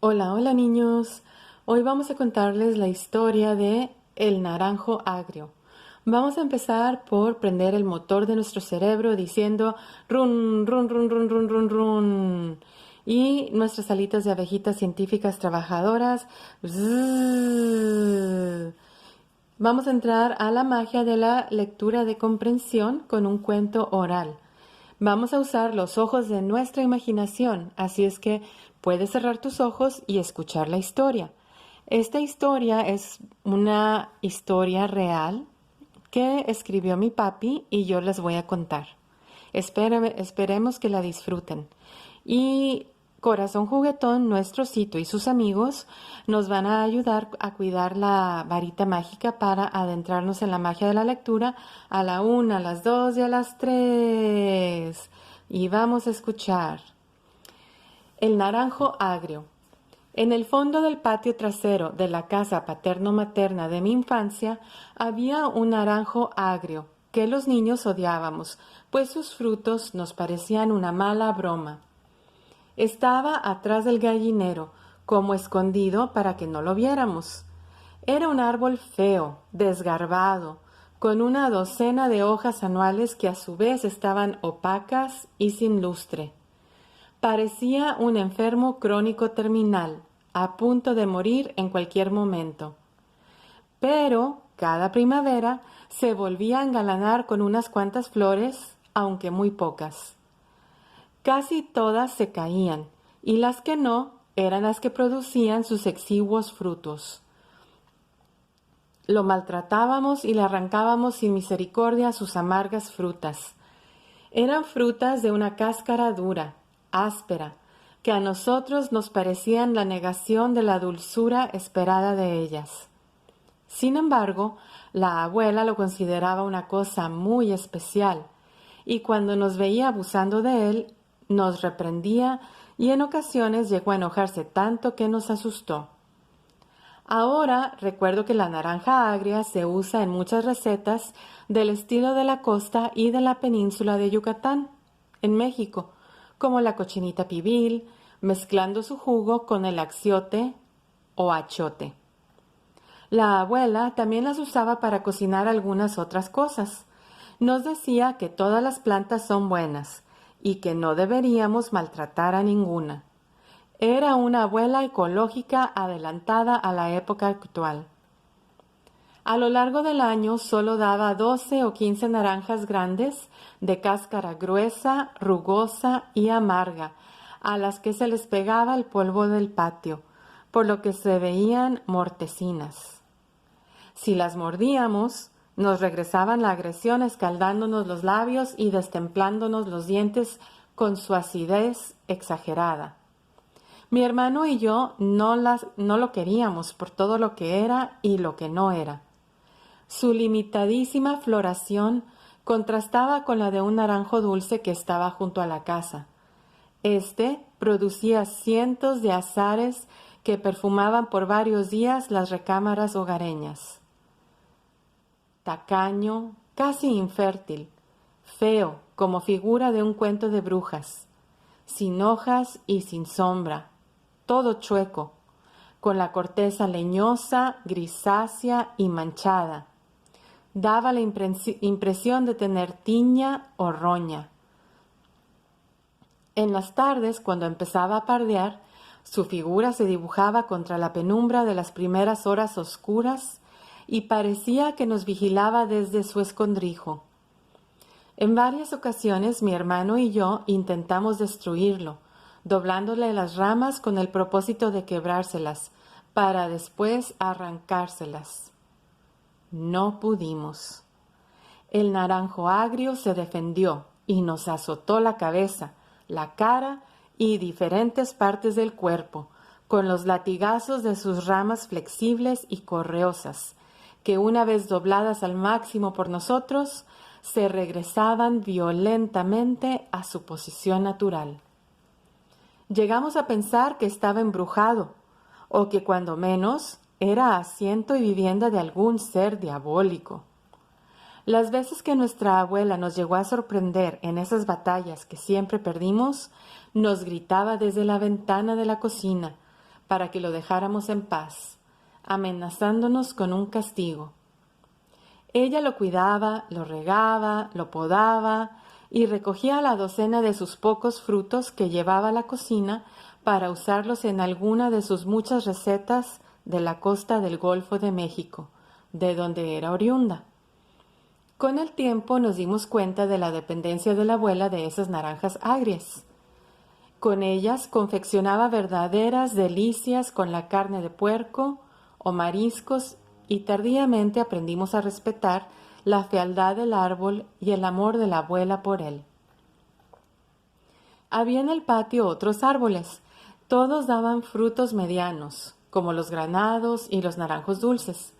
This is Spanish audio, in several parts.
Hola, hola niños. Hoy vamos a contarles la historia de El Naranjo Agrio. Vamos a empezar por prender el motor de nuestro cerebro diciendo run, run, run, run, run, run, run. Y nuestras alitas de abejitas científicas trabajadoras. Zzzz. Vamos a entrar a la magia de la lectura de comprensión con un cuento oral. Vamos a usar los ojos de nuestra imaginación, así es que puedes cerrar tus ojos y escuchar la historia. Esta historia es una historia real que escribió mi papi y yo les voy a contar. Esperemos que la disfruten. Y Corazón Juguetón, nuestro osito y sus amigos nos van a ayudar a cuidar la varita mágica para adentrarnos en la magia de la lectura a la 1, a las 2 y a las 3. Y vamos a escuchar El Naranjo Agrio. En el fondo del patio trasero de la casa paterno-materna de mi infancia había un naranjo agrio que los niños odiábamos, pues sus frutos nos parecían una mala broma. Estaba atrás del gallinero, como escondido para que no lo viéramos. Era un árbol feo, desgarbado, con una docena de hojas anuales que a su vez estaban opacas y sin lustre. Parecía un enfermo crónico terminal, a punto de morir en cualquier momento. Pero cada primavera se volvía a engalanar con unas cuantas flores, aunque muy pocas. Casi todas se caían, y las que no eran las que producían sus exiguos frutos. Lo maltratábamos y le arrancábamos sin misericordia sus amargas frutas. Eran frutas de una cáscara dura, áspera, que a nosotros nos parecían la negación de la dulzura esperada de ellas. Sin embargo, la abuela lo consideraba una cosa muy especial, y cuando nos veía abusando de él, nos reprendía y en ocasiones llegó a enojarse tanto que nos asustó. Ahora recuerdo que la naranja agria se usa en muchas recetas del estilo de la costa y de la península de Yucatán, en México, como la cochinita pibil, mezclando su jugo con el achiote o achote. La abuela también las usaba para cocinar algunas otras cosas. Nos decía que todas las plantas son buenas y que no deberíamos maltratar a ninguna. Era una abuela ecológica adelantada a la época actual. A lo largo del año solo daba 12 o 15 naranjas grandes de cáscara gruesa, rugosa y amarga, a las que se les pegaba el polvo del patio, por lo que se veían mortecinas. Si las mordíamos, nos regresaban la agresión escaldándonos los labios y destemplándonos los dientes con su acidez exagerada. Mi hermano y yo no lo queríamos por todo lo que era y lo que no era. Su limitadísima floración contrastaba con la de un naranjo dulce que estaba junto a la casa. Este producía cientos de azares que perfumaban por varios días las recámaras hogareñas. Tacaño, casi infértil, feo como figura de un cuento de brujas, sin hojas y sin sombra, todo chueco, con la corteza leñosa, grisácea y manchada. Daba la impresión de tener tiña o roña. En las tardes, cuando empezaba a pardear, su figura se dibujaba contra la penumbra de las primeras horas oscuras y parecía que nos vigilaba desde su escondrijo. En varias ocasiones mi hermano y yo intentamos destruirlo, doblándole las ramas con el propósito de quebrárselas, para después arrancárselas. No pudimos. El naranjo agrio se defendió y nos azotó la cabeza, la cara y diferentes partes del cuerpo, con los latigazos de sus ramas flexibles y correosas, que una vez dobladas al máximo por nosotros, se regresaban violentamente a su posición natural. Llegamos a pensar que estaba embrujado, o que cuando menos era asiento y vivienda de algún ser diabólico. Las veces que nuestra abuela nos llegó a sorprender en esas batallas que siempre perdimos, nos gritaba desde la ventana de la cocina, para que lo dejáramos en paz, amenazándonos con un castigo. Ella lo cuidaba, lo regaba, lo podaba y recogía la docena de sus pocos frutos que llevaba a la cocina para usarlos en alguna de sus muchas recetas de la costa del Golfo de México, de donde era oriunda. Con el tiempo nos dimos cuenta de la dependencia de la abuela de esas naranjas agrias. Con ellas confeccionaba verdaderas delicias con la carne de puerco o mariscos y tardíamente aprendimos a respetar la fealdad del árbol y el amor de la abuela por él. Había en el patio otros árboles. Todos daban frutos medianos, como los granados y los naranjos dulces.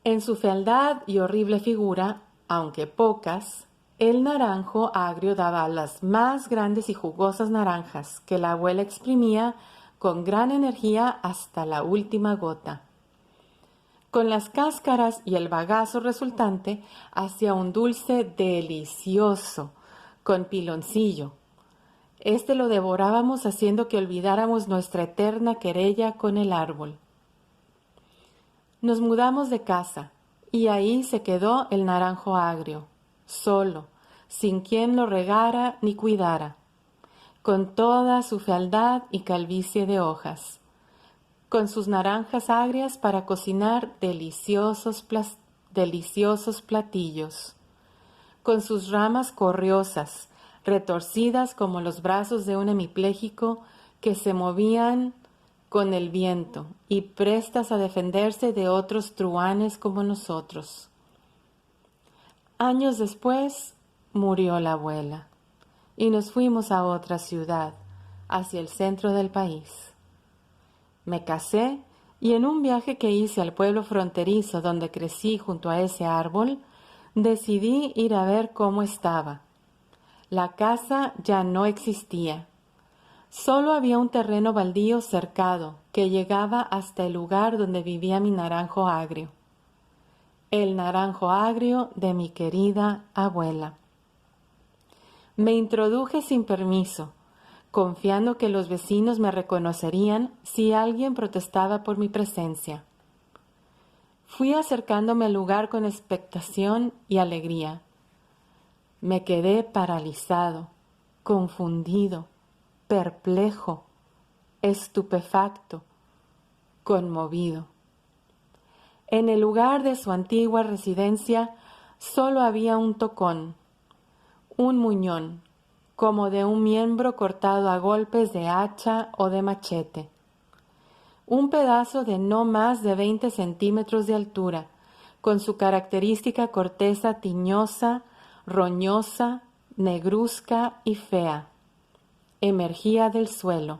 En su fealdad y horrible figura, aunque pocas, el naranjo agrio daba las más grandes y jugosas naranjas que la abuela exprimía con gran energía hasta la última gota. Con las cáscaras y el bagazo resultante hacía un dulce delicioso, con piloncillo. Este lo devorábamos haciendo que olvidáramos nuestra eterna querella con el árbol. Nos mudamos de casa y ahí se quedó el naranjo agrio, solo, sin quien lo regara ni cuidara, con toda su fealdad y calvicie de hojas, con sus naranjas agrias para cocinar deliciosos platillos, con sus ramas corriosas, retorcidas como los brazos de un hemipléjico que se movían con el viento y prestas a defenderse de otros truhanes como nosotros. Años después murió la abuela y nos fuimos a otra ciudad, hacia el centro del país. Me casé y en un viaje que hice al pueblo fronterizo donde crecí junto a ese árbol, decidí ir a ver cómo estaba. La casa ya no existía. Solo había un terreno baldío cercado que llegaba hasta el lugar donde vivía mi naranjo agrio. El naranjo agrio de mi querida abuela. Me introduje sin permiso, confiando que los vecinos me reconocerían si alguien protestaba por mi presencia. Fui acercándome al lugar con expectación y alegría. Me quedé paralizado, confundido, perplejo, estupefacto, conmovido. En el lugar de su antigua residencia solo había un tocón, un muñón, como de un miembro cortado a golpes de hacha o de machete. Un pedazo de no más de 20 centímetros de altura, con su característica corteza tiñosa, roñosa, negruzca y fea. Emergía del suelo.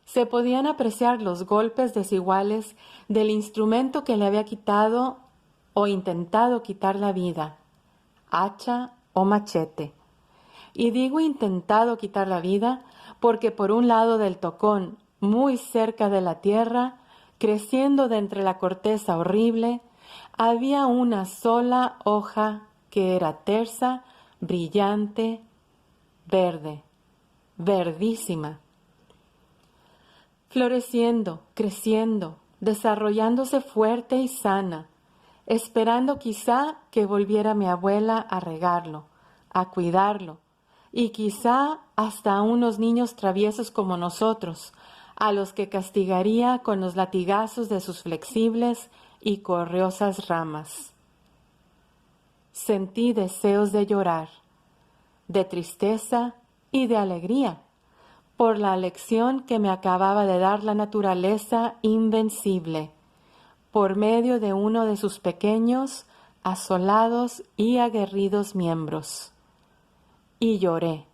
Se podían apreciar los golpes desiguales del instrumento que le había quitado o intentado quitar la vida, hacha o machete. Y digo intentado quitar la vida porque por un lado del tocón, muy cerca de la tierra, creciendo de entre la corteza horrible, había una sola hoja que era tersa, brillante, verde, verdísima, floreciendo, creciendo, desarrollándose fuerte y sana, esperando quizá que volviera mi abuela a regarlo, a cuidarlo, y quizá hasta a unos niños traviesos como nosotros, a los que castigaría con los latigazos de sus flexibles y correosas ramas. Sentí deseos de llorar, de tristeza y de alegría, por la lección que me acababa de dar la naturaleza invencible, por medio de uno de sus pequeños, asolados y aguerridos miembros. Y lloré.